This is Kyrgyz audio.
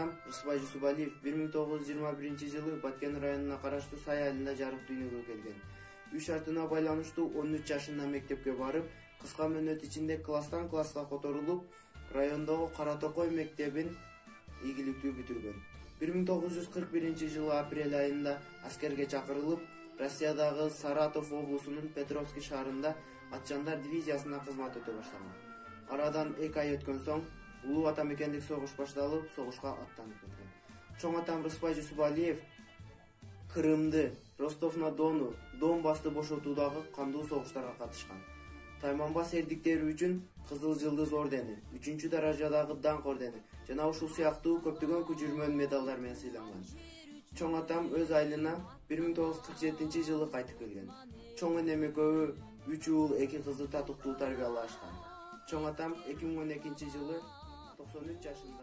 атам Рыспай Жусупалиев 1921 Баткен районуна караштуу Сай айылында жарык дүйнөгө келген. Үй шартына байланыштуу 13 жашында мектепке барып, кыска мөөнөт ичинде класстан класска которулуп, райондогу Кара Токой мектебин ийгиликтүү бүтүргөн. 1941 жылы апрель айында аскерге чакырылып, Россиядагы Саратов облусунун Петровский шаарында атчандар дивизиясына кызмат өтө баштаган. Арадан 2 ай өткөн соң улуу ата мекендик согуш башталып, согушка аттанып кеткен. Чоң атам Рыспай Жусупалиев Крымды, Ростов-на-Дону, Донбассты бошотуудагы кандуу согуштарга катышкан. Тайманбас эрдиктери үчүн Кызыл Жылдыз ордени, 3 даражадагы Даңк ордени жана ушул сыяктуу көптөгөн күчүрмөн медалдар менен сыйланган. Чоң атам өз айылына 1947 жылы кайтып келген. Чоң энем экөө 3 уул 2 кызды татыктуу тарбиялашкан. Чоң атам 2012 жылы 93 жашында